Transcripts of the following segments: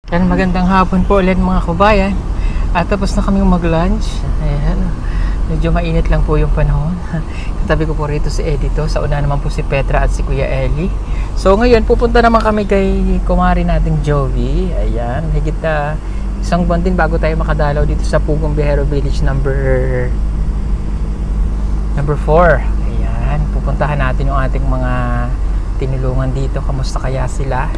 Yan, magandang hapon po ulit mga kabayan. At tapos na kami mag-lunch. Ayan. Medyo mainit lang po yung panahon. Katabi ko po rito si Edito. Sa una naman po si Petra at si Kuya Eli. So ngayon, pupunta naman kami kay kumari nating Jovi. Ayan. Higit na isang buwan din bago tayo makadalaw dito sa Pugong Bihero Village number 4. Ayan. Pupuntahan natin yung ating mga tinulungan dito. Kamusta kaya sila?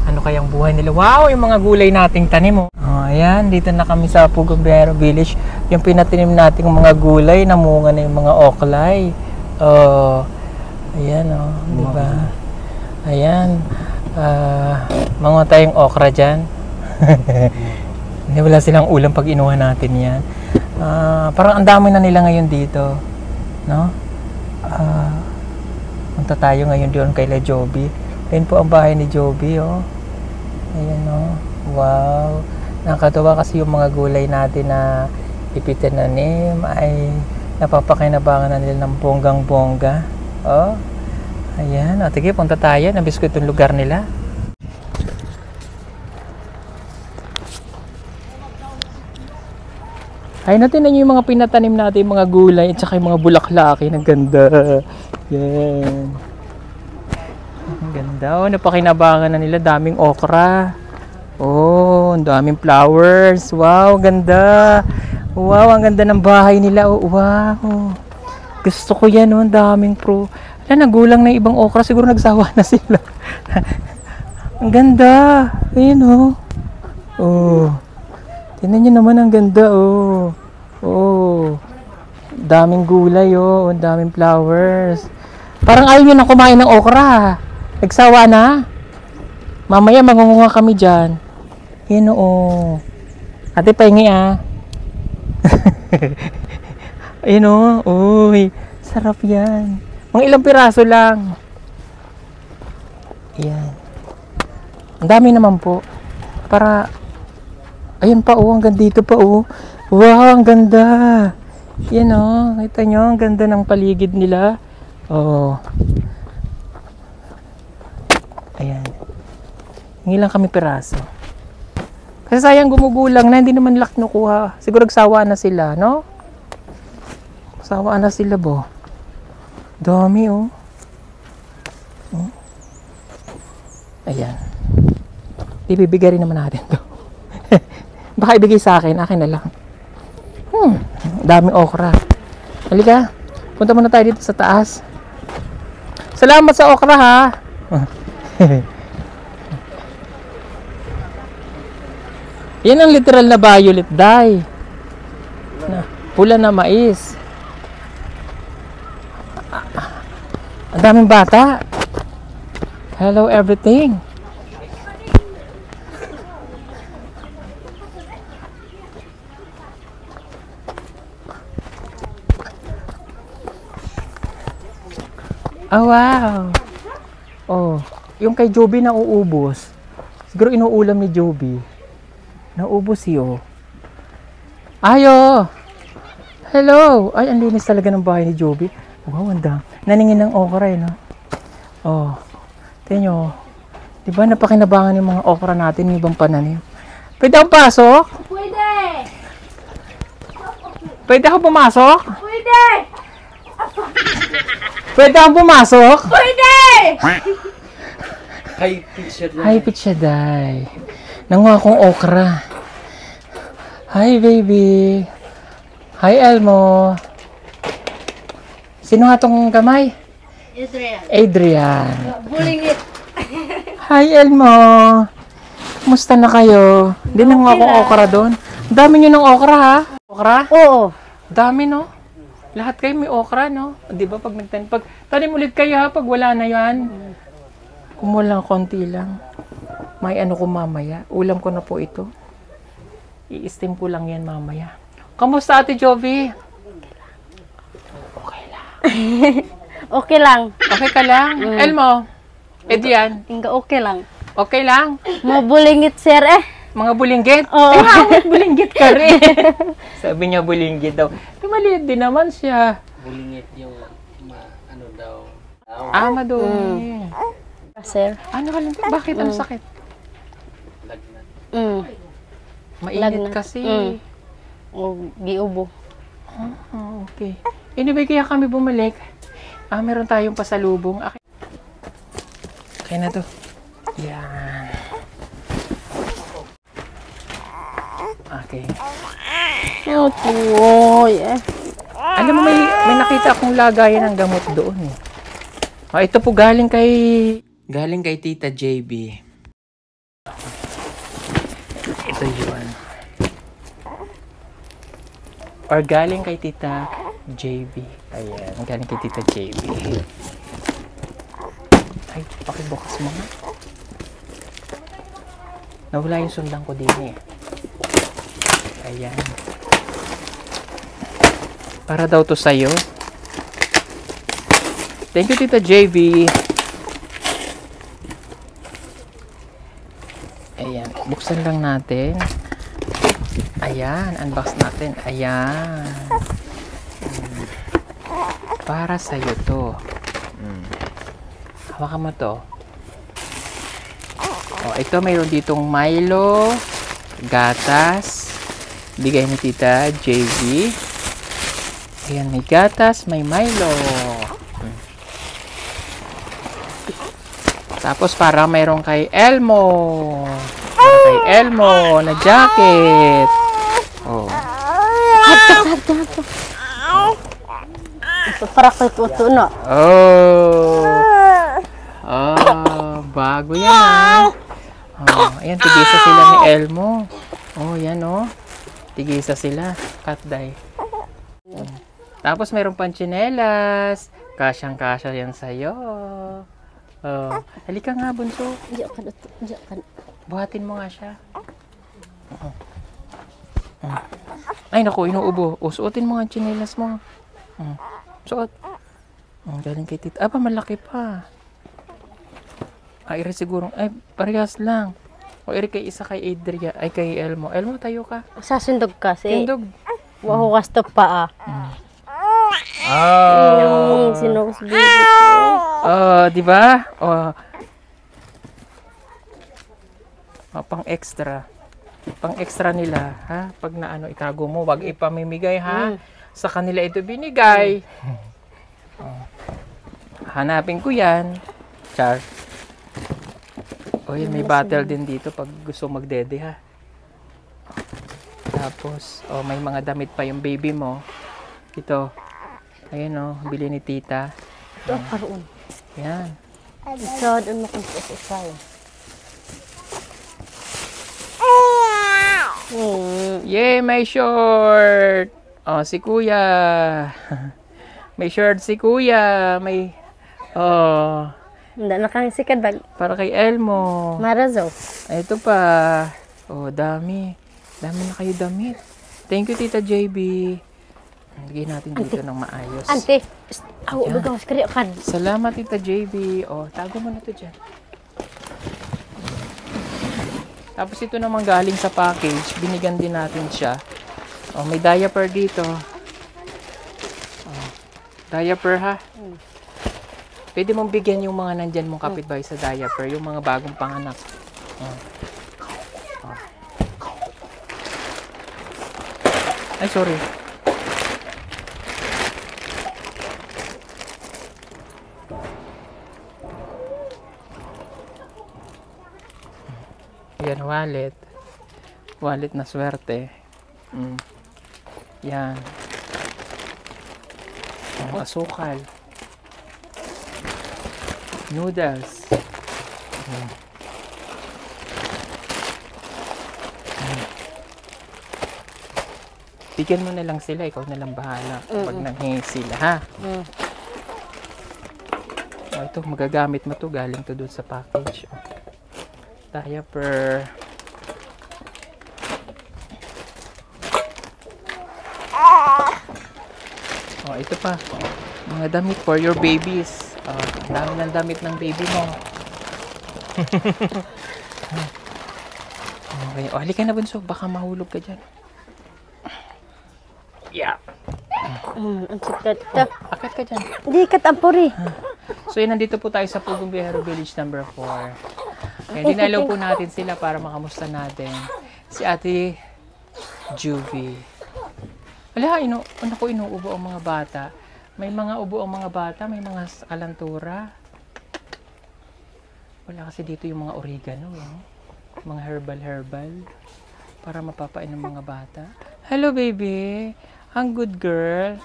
Ano kayang buhay nila? Wow, yung mga gulay nating tanim. Oh, ayan, dito na kami sa Pugong Bihero Village. Yung pinatinim nating mga gulay, namunga na yung mga oklay. Oh, ayan, oh, di ba? Ayan. Mga tayong okra dyan. Hindi, wala silang ulam pag inuha natin yan. Parang ang dami na nila ngayon dito. No? Punta tayo ngayon doon kay La Jovi. Ayan po ang bahay ni Jovi, oh. Ayan, oh. Wow. Nakakatuwa kasi yung mga gulay natin na ipitinanim ay napapakinabangan na nila ng bonggang-bongga. Oh. Ayan. O, tige, punta tayo. Nabis ko itong lugar nila. Ay, natin na yung mga pinatanim natin, mga gulay at saka yung mga bulaklaki. Ang ganda. Yan. Ang ganda. Oh, napakinabangan na nila. Daming okra. Oh, ang daming flowers. Wow, ganda. Wow, ang ganda ng bahay nila. Oh, wow. Gusto ko yan. Oh, ang daming nagulang na ibang okra. Siguro nagsawa na sila. Ang ganda. Ayun, oh. Oh. Tingnan nyo naman, ang ganda, oh. Oh. Daming gulay, oh. Ang daming flowers. Parang ayaw nyo na kumain ng okra. Nagsawa na. Mamaya mangunguha kami dyan. Yan, oo. Ate, pahingi, ah. Ayun, oo. Uy, sarap yan. Mga ilang piraso lang. Yan. Ang dami naman po. Para, ayun pa, oh. Hanggang dito pa, oh. Wow, ang ganda. Yan, oh. Kita nyo, ang ganda ng paligid nila. Oh. Ayan. Hingi lang kami piraso. Kasi sayang gumugulang na, hindi naman nila kinukuha. Siguro nagsawa na sila, no? Sawa na sila, bo. Dami, oh. Ayan. Ibibigay rin naman natin to. Baka ibigay sa akin, akin na lang. Daming okra. Halika, punta muna tayo dito sa taas. Salamat sa okra, ha. Yan ang literal na violet dye. Pula na mais. Ang daming bata. Hello everything. Oh, wow. Oh, yung kay Jovi na uubos. Siguro inuulam ni Jovi. Naubos siyo. Ayo. Hello. Ay, ang linis talaga ng bahay ni Jovi. Wow, anda. Naningin ng okra, no? Oh. Tingnan nyo. Diba napakinabangan yung mga okra natin, yung ibang pananim. Pwede akong pasok? Pwede. Pwede ako pumasok? Pwede. Pwede akong pumasok? Pwede. Hi, Pichaday. Nanguha akong okra. Hi, baby. Hi, Elmo. Sino nga tong kamay? Adrian. Bulingit. Hi, Elmo. Kumusta na kayo? Hindi nanguha akong okra doon. Dami nyo ng okra, ha? Okra? Oo. Dami, no? Lahat kayo may okra, no? Di ba pag nagtanim? Pag tanim ulit kayo, ha? Pag wala na yan. Kumulang konti lang. May ano ko mamaya. Ulam ko na po ito. I-steam ko lang yan mamaya. Kamusta, Ate Jovi? Okay lang. Okay lang. Okay ka lang? Elmo? Edian? Inga okay lang. Okay lang? Mabulingit sir eh. Mga bulinggit? Oo. Eh, hawak bulinggit ka rin. Sabi niya bulinggit daw. Eh, maliit din naman siya. Bulingit yung ano daw. Madumi. Sir. Ano ka lang? Bakit? Ang sakit? Lagnat. Mainit Lagna. kasi. O giubo. Okay. Anyway, kaya kami bumalik. Meron tayong pasalubong. Okay na to. Yan. Okay. Okay. Alam mo, may nakita akong lagayan ng gamot doon eh. Ito po galing kay Tita JB. Ito yun. Or galing kay Tita JB. Ayan, galing kay Tita JB. Ay, pakibukas mo nga. Nawala yung sundan ko din eh. Ayan. Para daw to sa'yo. Thank you, Tita JB. Ayan. Buksan lang natin. Ayan. Unbox natin. Ayan. Para sa'yo to. Hawakan mo to. Ito mayroon ditong Milo, gatas. Bigay ni Tita JB. Ayan, may gatas, may Milo. Tapos para mayroon kay Elmo. Na jacket. Para kay tuto na. Bago yan ayan, tigisa sila ni Elmo. Yan tigisa sila. Katday. Tapos mayroon pang tsinelas. Kasyang-kasya yan sa'yo. Halika nga, bunso. Buhatin mo nga siya. Ay, naku, inuubo. Suotin mo nga ang tsinelas mo. Suot. Galing kay Tita. Malaki pa. Iri siguro. Parehas lang. Iri kay isa kay Adria. Ay, kay Elmo. Elmo, tayo ka. Sasundog kasi. Tindog. Wahukas to pa Sinus baby ko. Di ba? Pang extra. Pang extra nila, ha? Pag itago mo, wag ipamimigay, ha? Sa kanila ito binigay. Hanapin ko yan. Char. May battle din dito pag gusto magdede, ha? Tapos, may mga damit pa yung baby mo. Ito. Ayan, bili ni Tita. Ito, karoon. Yan. Isod, ano kung isa. Yay, may short! Si Kuya. May short si Kuya. May, Hindi na kang sikad. para kay Elmo. Marazo. Ito pa. Dami. Dami na kayo damit. Thank you, Tita JB. Lagay natin dito ng maayos. Ante. Bagang skri kan. Salamat, Tita JB. Tago mo na to dyan. Tapos ito naman galing sa package. Binigyan din natin siya. May diaper dito. Diaper, ha? Pwede mong bigyan yung mga nandyan mong kapitbahay sa diaper. Yung mga bagong panganak. Ay, sorry. Yan, wallet. Wallet na swerte. Yan. Asukal. Noodles. Bigyan mo na lang sila, ikaw na lang bahala pag nanghingi sila, ha? Ito, magagamit mo to, galing to doon sa package. Diaper. Ito pa. Mga damit for your babies. Ang dami ng damit ng baby mo. Okay. Halika na, bunso. Baka mahulog ka dyan. Yeah. Ang sikat. Akat ka dyan. Hindi katampuri. So, nandito po tayo sa Pugong Biyahero Village number 4. Kaya dinalaw po natin sila para makamusta natin. Si Ate Juvie. Wala, inuubo ang mga bata. May mga ubo ang mga bata, may mga kalantura. Wala kasi dito yung mga oregano, mga herbal. Para mapapain ng mga bata. Hello, baby. Ang good girl.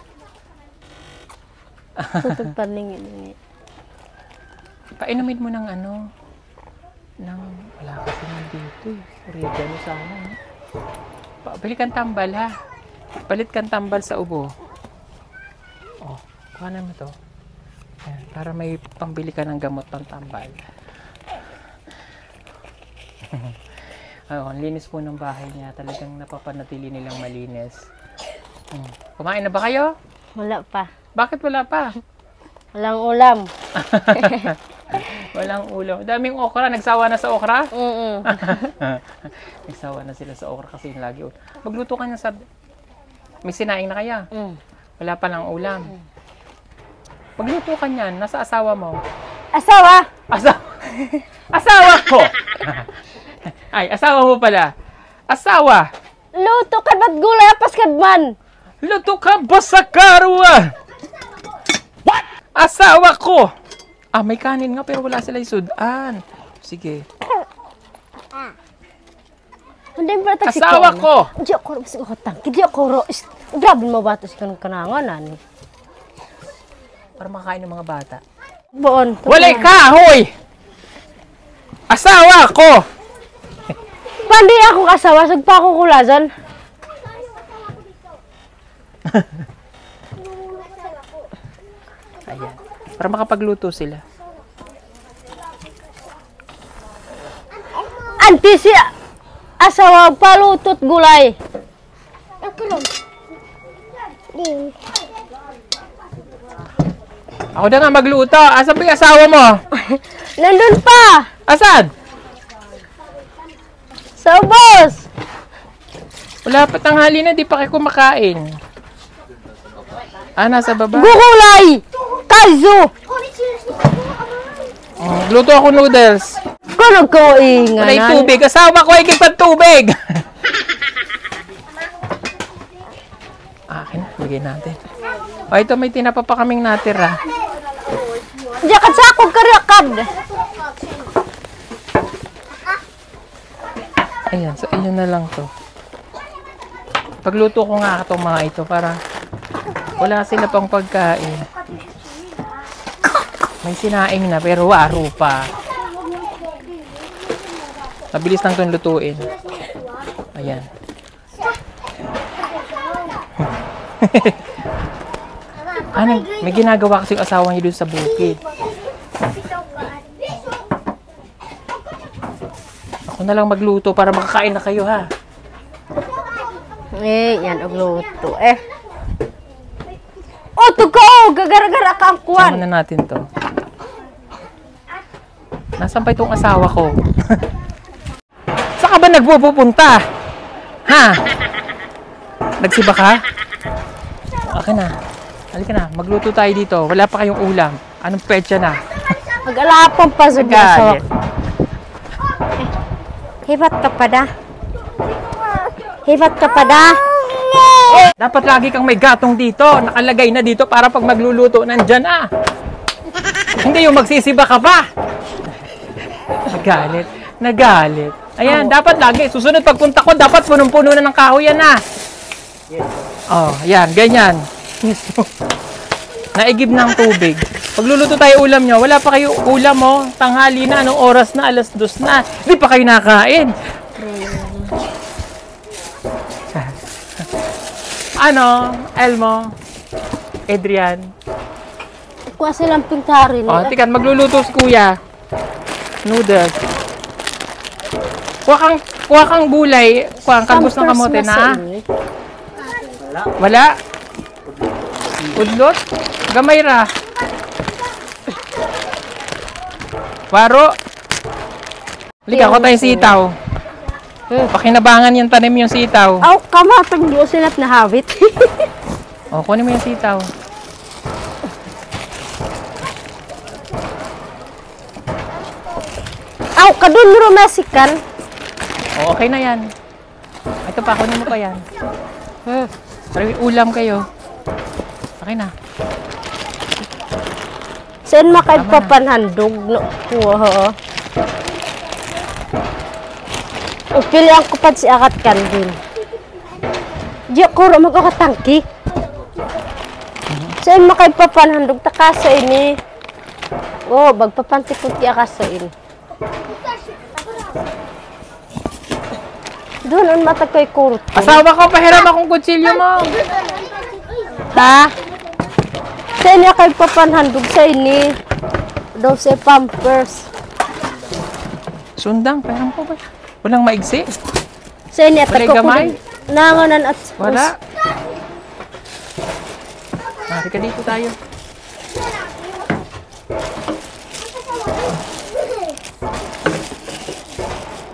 Tutog paningin. Painumin mo ng wala kasi naman dito oregano sana. Balik kang tambal ha. Palit kang tambal sa ubo. Oh, kuhanan mo to. Ayan, para may pambili ka ng gamot pang tambal. Ang linis po ng bahay niya. Talagang napapanatili nilang malinis. Kumain na ba kayo? Wala pa. Bakit wala pa? Walang ulam. Walang ulam. Daming okra. Nagsawa na sa okra? Nagsawa na sila sa okra kasi yung lagi. Magluto ka na sa... May sinaing na kaya? Wala pa lang ulam. Magluto ka niyan. Nasa asawa mo. Asawa! Asawa ko! Ay, asawa mo pala. Asawa! Luto ka ba't gulay apas kadman? Luto ka ba sa karwa? What? Asawa ko! May kanin nga pero wala sila isudan. Sige. Hindi ba ito Asawa ko! Diyo ko rin ko tangki. Diyo ko rin. Grabe mo ba ito si kananganan? Para makakain ng mga bata. Boon. Walay ka, hoy! Asawa ko! Pandi ako kasawa. Sagpa ako kulazan. Ayan. Para makapagluto sila. Anti si asawa palutot gulay. Ako na nga magluto. Asan ba yung asawa mo? Nandun pa. Asan? Sa ubos. Wala pa tanghali na, di pa kayo kumakain. Nasa baba? Gulay. Kaizo. Luto ako noodles. Kung ko ingan. Wala yung tubig. Asawa ko ay kipag tubig. Akin na, bigay natin. Ito may tinapa pa kaming natira. Diyakat sa akong karyakad. Ayan, so inyo na lang to. Pagluto ko nga itong mga ito para wala sila pang pagkain. May sinaing na pero waro pa. Mabilis lang itong lutuin. Ayan. May ginagawa kasi yung asawa niyo dun sa bukid. Ako na lang magluto para makakain na kayo ha. Yan ang luto. Tuko! Gagara-gara ka ang kuwan. Sama na natin to. Nasaan pa itong asawa ko? Saan ka ba nagpupunta? Ha? Nagsiba ka? Akin na. Halika na. Magluto tayo dito. Wala pa kayong ulam. Anong petsa na? Mag-alapang pa sa asawa. Hibat ka pa da. Hibat ka pa da. Dapat lagi kang may gatong dito. Nakalagay na dito para pag magluluto nandyan Hindi yung magsisiba ka pa. Nagalit. Ayan, dapat lagi. Susunod pagpunta ko, dapat punong-puno na ng kahoy yan yan, ganyan. Naigib ng tubig. Pagluluto tayo ulam nyo, wala pa kayo ulam tanghali na, anong oras na, 2:00 na. Hindi pa kayo nakain. Elmo, Adrian. Kuha silang pintarin. Tikan, magluluto si kuya. Noodles. Kuha kang gulay. Kuha kang kalbos ng kamote na. Wala? Udlot? Gamay ra. Waro. Halika, ako tayong sitaw. Pakinabangan yung tanim yung sitaw. Kamatag mo silat na habit. Kunin mo yung sitaw. Aw, kadun mo rumasikan. O, okay na yan. Ito pa, kunin mo pa yan. Para may ulam kayo. Okay na. Saan makaipapanhandog? No, oo. Upili ang kupad si akat kandil. Diyo ko mag-akatangki. Saan makaipapanhandog? Takasa ini. Oh, bagpapantikot ki akasa ini. Doon ang mata ko'y kurot. Asawa ko, pahiram akong kutsilyo mo. Ha? Sa inyo kayo papanhandog sa ini. Daw sa pampers. Sundang, pahiram ko ba? Walang maigsi. Sa inyo Walay at ko gamay? nanganan at Wala. Mari ka dito tayo.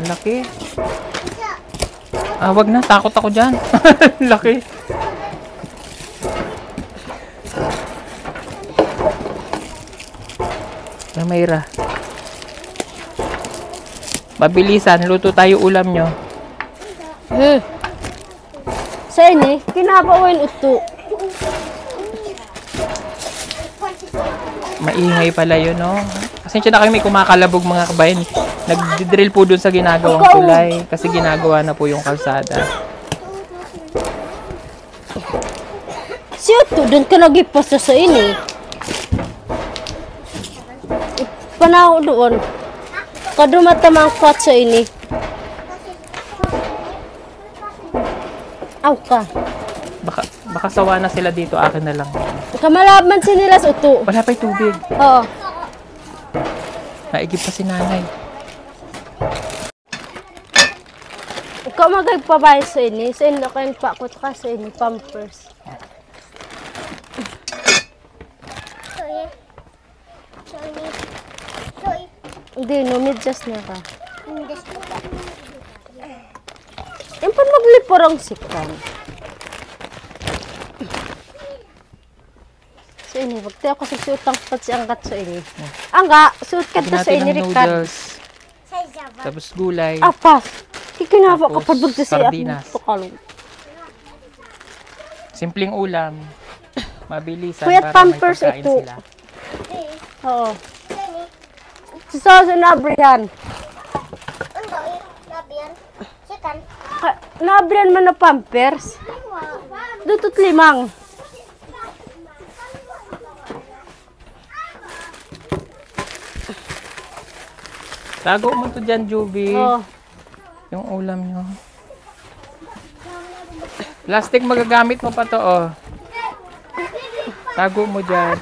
Laki. Ah, wag na. Takot ako dyan. Laki. Mayra. Mabilisan. Luto tayo ulam nyo. Sa ini, kinabawin ito. Maingay pala yun, no? Pasensya na kayo, may kumakalabog mga kabayan. Nagdidrill po dun sa ginagawang tulay kasi ginagawa na po yung kalsada. Si ito, doon ka nagipasa sa ini. Panaw doon. Kadumatamang kwat sa ini. Aw ka. Baka sawa na sila dito, akin na lang. Kamalaban sinilas ito. Wala pa'y tubig. Oo. Naigib pa si nanay. Ikaw magagpabay sa ini. Sa inyo kayo pakot ka sa ini. Pampers. Hindi, no. Medyas na ka. Yung pa magliporang sikan. Sa ini. Wag tayo kasi suotang pat si Angkat sa ini. Angga, suot ka ta sa ini, Ricardo. Tapos gulay. Apas. Kikinaba Tapos, kapag bagta siya. sardinas. Simpleng ulam. Mabilisan Kuya, para Pampers may pagkain ito. sila. Oo. Sa nabrihan. Nabrihan man na Pampers. Dutot limang. Tago mo to dyan, Juby. Oo. Yung ulam nyo. Plastic magagamit mo pa to, oh. Tago mo dyan.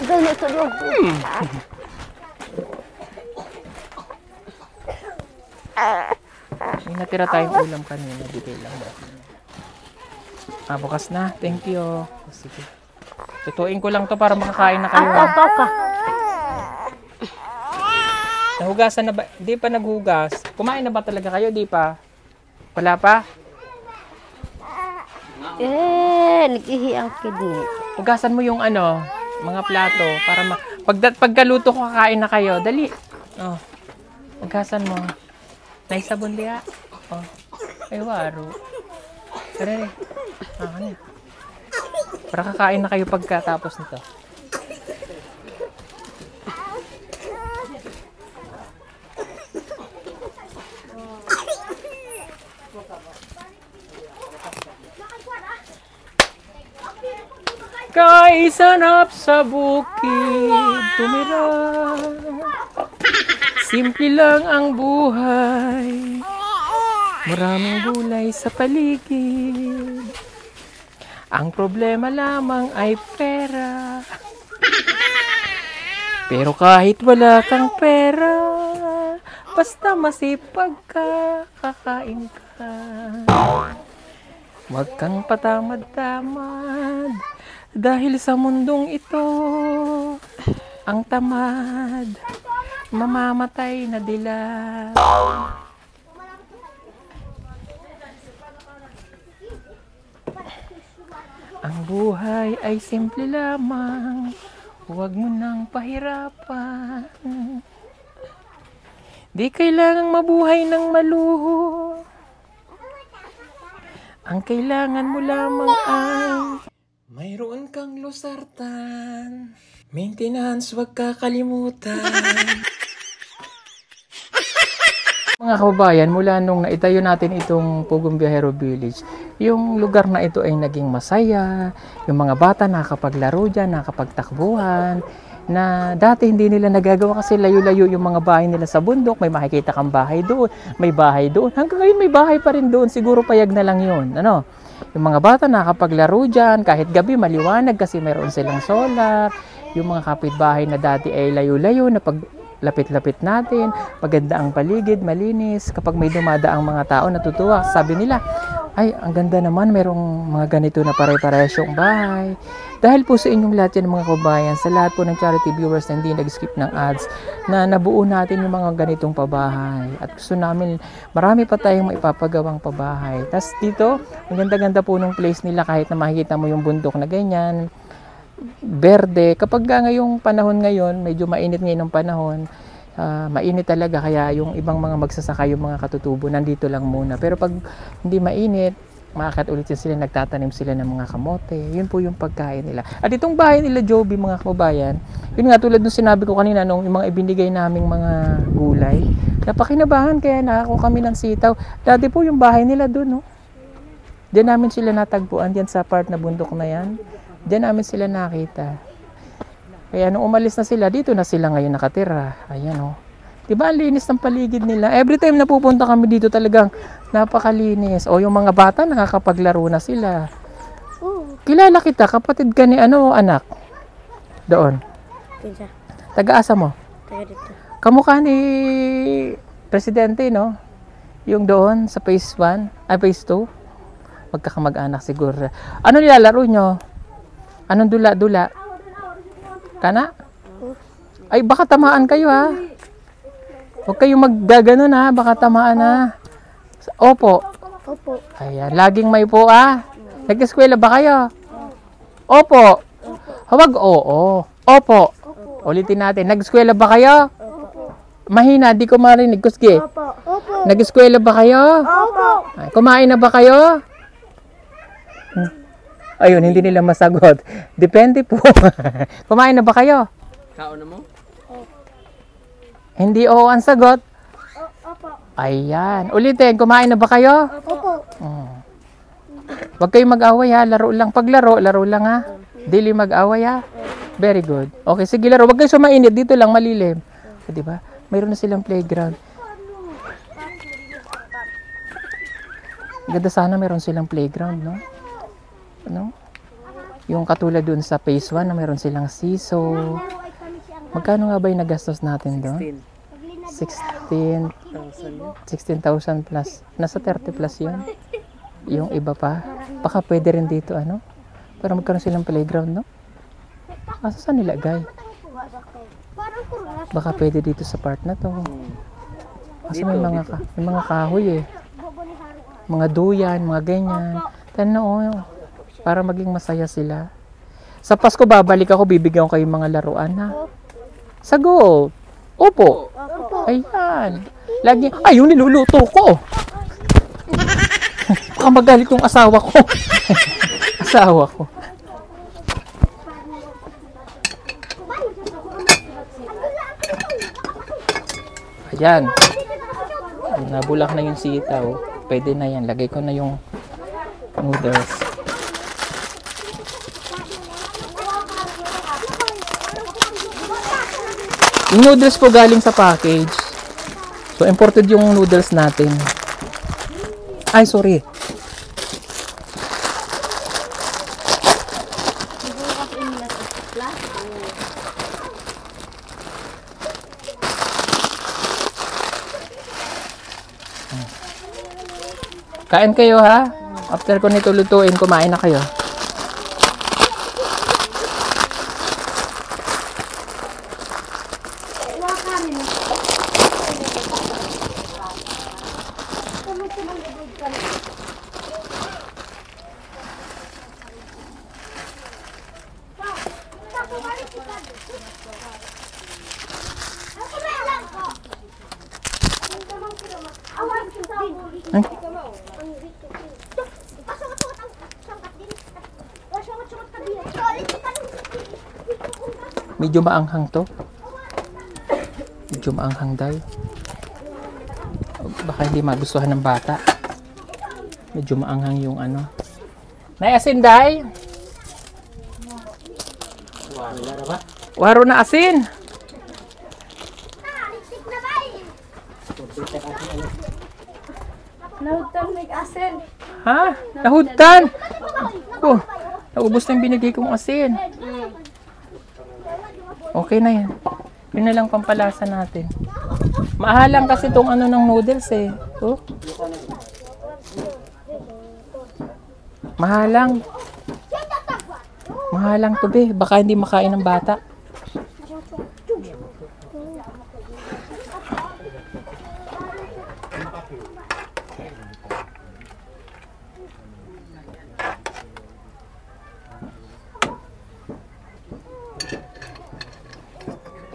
Ganito doon. May natira tayong ulam kanina. Bigay lang ba? Ah, bukas na. Thank you. Sige. Tutuin ko lang to para makakain na kayo. Aw ka. Nahugasan na ba? Di pa naghugas. Kumain na ba talaga kayo? Di pa? Wala pa? Nag-ihi ang kidney. Hugasan mo yung ano, mga plato para pagkaluto ko kakain na kayo. Dali. Oh. Hugasan mo. Naisabon diya. Oh. Ay waro. Tara. Ano? Para kakain na kayo pagkatapos nito. Kay sanap sa bukid tumira. Simple lang ang buhay. Maraming gulay sa paligid. Ang problema lamang ay pera. Pero kahit wala kang pera, basta masipag ka, kakain ka. Huwag kang patamad-tamad. Dahil sa mundong ito, ang tamad, mamamatay na dilaw. Ang buhay ay simple lamang, huwag mo nang pahirapan. Di kailangang mabuhay ng maluho. Ang kailangan mo lamang ay mayroon kang losartan. Maintenance, huwag kakalimutan. Mga kababayan, mula nung naitayo natin itong Pugong Biyahero Village, yung lugar na ito ay naging masaya. Yung mga bata nakapaglaro dyan, nakapagtakbuhan, na dati hindi nila nagagawa kasi layo-layo yung mga bahay nila sa bundok. May makikita kang bahay doon, may bahay doon. Hanggang ngayon may bahay pa rin doon, siguro payag na lang yun. Ano? Yung mga bata nakapaglaro dyan, kahit gabi maliwanag kasi mayroon silang solar. Yung mga kapitbahay na dati ay layo-layo na pag lapit-lapit natin, maganda ang paligid, malinis. Kapag may dumadaang mga tao, natutuwa. Sabi nila, ay, ang ganda naman, merong mga ganito na pare-parehas yung bahay. Dahil po sa inyong lahat yan mga kabayan, sa lahat po ng charity viewers na hindi nag-skip ng ads, na nabuo natin yung mga ganitong pabahay. At gusto namin, marami pa tayong maipapagawang pabahay. Tapos dito, ang ganda-ganda po ng place nila kahit na makikita mo yung bundok na ganyan. Berde, kapag ngayong panahon ngayon, medyo mainit ngayon ng panahon, mainit talaga, kaya yung ibang mga magsasaka, yung mga katutubo, nandito lang muna. Pero pag hindi mainit, maakyat ulit sila, nagtatanim sila ng mga kamote. Yun po yung pagkain nila. At itong bahay nila, Joby, mga kababayan, yun nga tulad nung sinabi ko kanina, nung yung mga ibinigay naming mga gulay, napakinabahan, kaya nakako kami ng sitaw. Dati po yung bahay nila dun, no? Diyan namin sila natagpuan, diyan sa part na bundok na yan. Diyan namin sila nakita. Kaya nung umalis na sila, dito na sila ngayon nakatira. Ayan o. Diba ang linis ng paligid nila? Every time na pupunta kami dito talagang napakalinis. O yung mga bata nakakapaglaro na sila. Kilala kita, kapatid ka ni anak? Doon. Pinsa. Taga-asa mo? Taga dito. Kamukha ni Presidente, no? Yung doon sa phase 1, ay phase 2. Magkakamag-anak siguro. Ano nilalaro nyo? Anong dula-dula? Kana? Ay, baka tamaan kayo ha. Huwag kayong maggaganon ha. Baka tamaan ha. Opo. Opo. Ayan, laging may po ha. Nag-eskwela ba kayo? Opo. Huwag oo. Opo. Ulitin natin. Nag-eskwela ba kayo? Mahina, di ko marinig. Kusgi. Opo. Opo. Nag-eskwela ba kayo? Opo. Ay, kumain na ba kayo? Ayun, hindi nila masagot. Depende po. Kumain na ba kayo? Kaon na mo? Hindi oo ang sagot. Opo. Ayan. Ulitin, kumain na ba kayo? Opo. Huwag kayong mag-away ha. Laro lang. Paglaro, laro lang ha. Dili mag-away ha. Very good. Okay, sige laro. Huwag kayong sumainit. Dito lang, malilim. So, diba? Mayroon na silang playground. Ganda sana mayroon silang playground, no? Ano? Yung katulad dun sa phase 1 na mayroon silang siso. Magkano nga ba yung nagastos natin doon? 16,000 plus. Nasa 30 plus yun. Yung iba pa. Baka pwede rin dito, ano? Para magkaroon silang playground, no? Asa saan nilagay? Baka pwede dito sa part na to. Kasi may mga kahoy eh. Mga duyan, mga ganyan. Tanaw, para maging masaya sila. Sa Pasko babalik ako, bibigyan ko kayong mga laruan ha. Sagot. Opo. Ayan. Lagi, ay yung niluluto ko. Baka magalit yung asawa ko. Asawa ko. Ayan. Nabulak na yung sitaw. Pwede na yan. Lagay ko na yung noodles. Yung noodles po galing sa package. So, imported yung noodles natin. Ay, sorry. Kain kayo ha. After ko nito lutuin, kumain na kayo. Medyo maanghang to. Medyo maanghang dahil. Baka hindi magustuhan ng bata. Medyo maanghang yung ano. Nay, asin day? Waro na asin. Nahutan may asin. Ha? Nahudtan. Oh, naubos na yung binigay kong asin. Okay na yan. Yun na lang pampalasa natin. Mahalang kasi itong ano ng noodles eh. Oh. Mahalang. Mahalang to be. Baka hindi makain ng bata.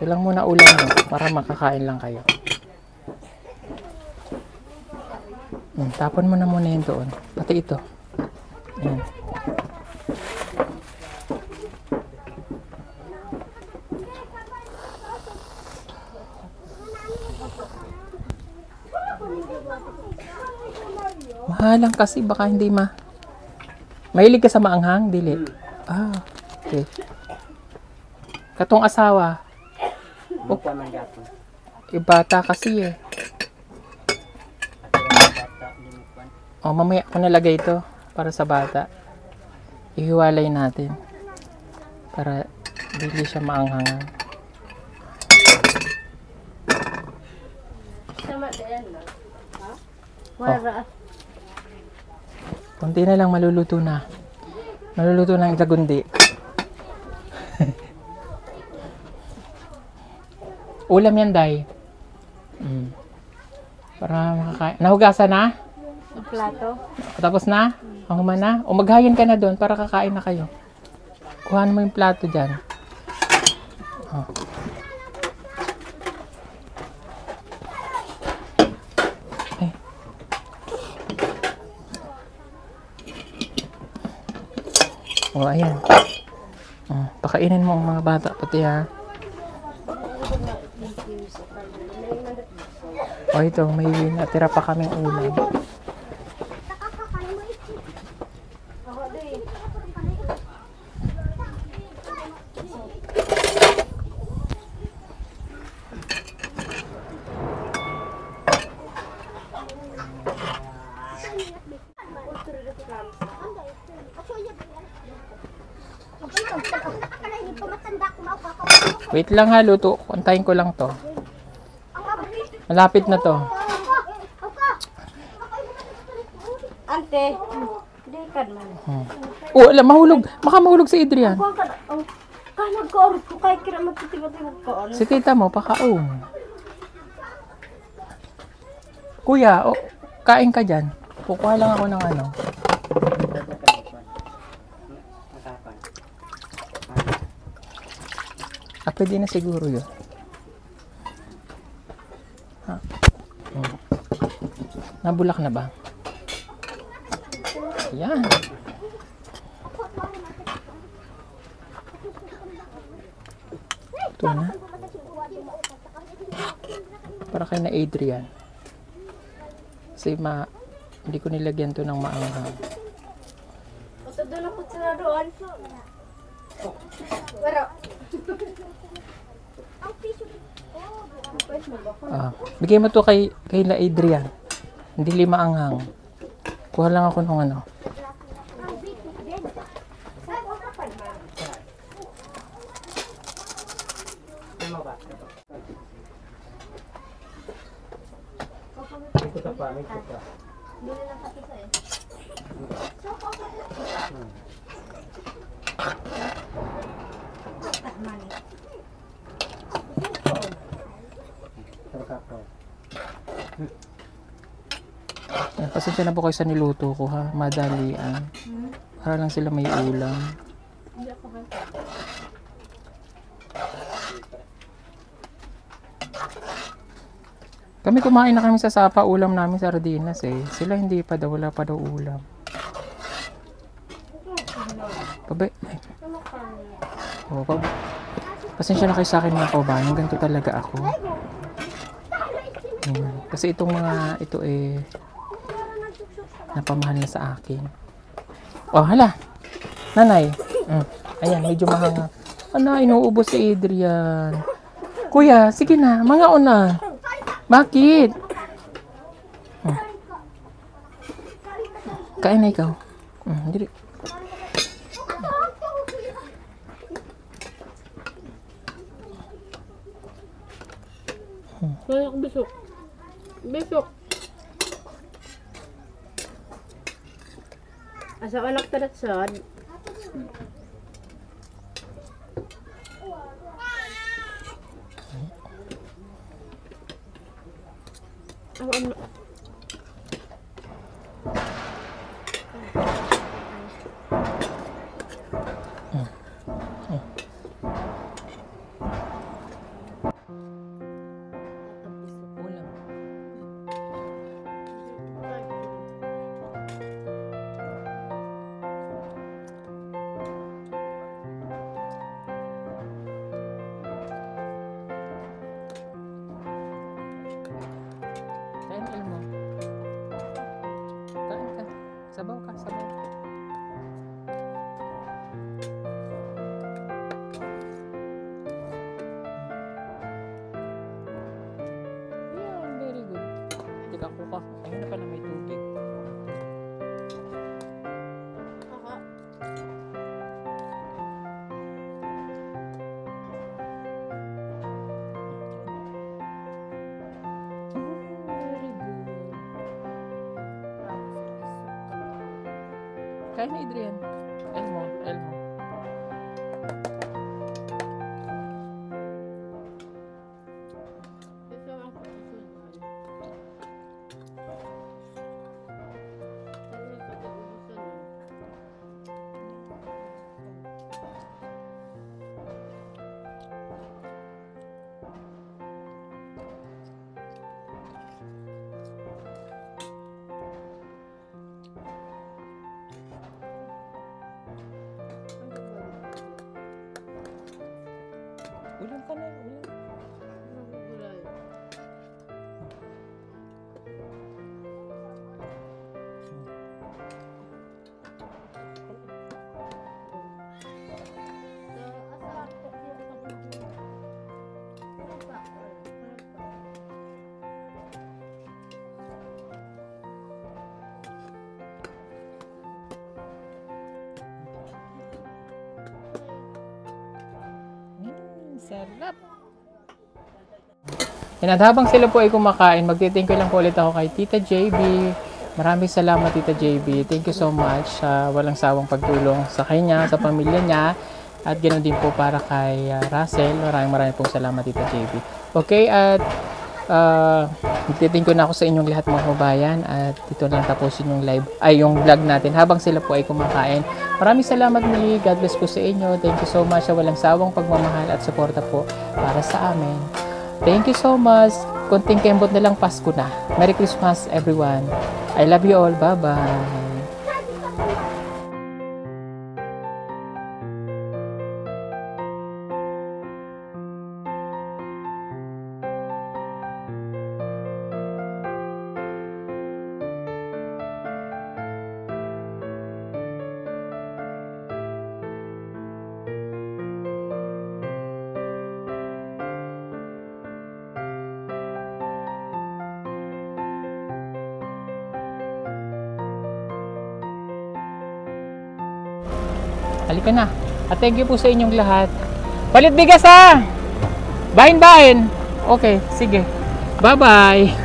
Ito lang muna ulam mo para makakain lang kayo. Tapon mo na muna yun doon. Pati ito. Ayan. Mahalang kasi baka hindi Mahilig ka sa maanghang? Dili. Ah, okay. Katong asawa. Bata kasi eh. Oh, mamaya ko nalagay ito para sa bata. Ihiwalay natin para hindi siya maanghangan. Sama din na. Ha? Wala. Kunti na lang maluluto na. Maluluto na ang lagundi. Ulam yan, Day. Para makakain. Nahugasan na? Ang plato. Tapos na? Hanguma na? O maghayin ka na doon para kakain na kayo. Kuhaan mo yung plato dyan. Oh. Okay. O, ayan. Pakainin mo ang mga bata pati ha. O ito, may natira pa kaming ulam. Wait lang ha, luto. Antayin ko lang to. Malapit na to. Ante, hindi ka man. Oh, alam, mahulog. Baka mahulog si Adrian. Kanag ko oras ko kay kira magtitibot-tibot ko. Si tita mo, pakaong. Kuya, oh, kain ka dyan. Kukuha lang ako ng ano. Pwede na siguro yun. Ha? Nabulak na ba? Yan. Ito na. Para kay na Adrian. Kasi hindi ko nilagyan to ng maanghang. Ito doon ako sila doon. Pero bigay mo to kay la Adrian. Hindi lima anghang. Kuha lang ako ng ano. Pasensya na po kayo sa niluto ko ha. Madalian. Para lang sila may ulam. Kami kumain na kami sa sapa. Ulam namin sardinas eh. Sila hindi pa daw. Wala pa daw ulam. Pasensya na kayo sa akin mga kabayan. Ganito talaga ako. Ayan. Kasi itong mga ito napamahal na sa akin. Oh, hala. Nanay. Ayan, medyo mahanga. Ano, inuubos si Adrian. Kuya, sige na. Mga una. Bakit? Kain na ikaw. Dili. Kaya ako besok. Besok. Asa anak tadat sad. Ano? Kain ka mo. Kain ka. Sabaw ka, sabaw. Yeah, very good. Tika ko ka. Ayun na pala may tubig. Kain na, Adrian. Elmo. Ulam ka na, ulam. Sarap. Yan, at habang sila po ay kumakain, magti-thank you lang po ulit ako kay Tita JB. Maraming salamat, Tita JB. Thank you so much sa walang sawang pagtulong sa kanya, sa pamilya niya. At ganoon din po para kay Russell. Maraming pong salamat, Tita JB. Okay, at magti-thank you na ako sa inyong lahat mga kabayan. At dito lang tapusin yung live, yung vlog natin habang sila po ay kumakain. Maraming salamat muli. God bless po sa inyo. Thank you so much sa walang sawang pagmamahal at suporta po para sa amin. Thank you so much. Konting kembot na lang, Pasko na. Merry Christmas everyone. I love you all. Bye-bye. Halika na. At thank you po sa inyong lahat. Palit bigas ha! Bahin-bahin! Okay, sige. Bye-bye!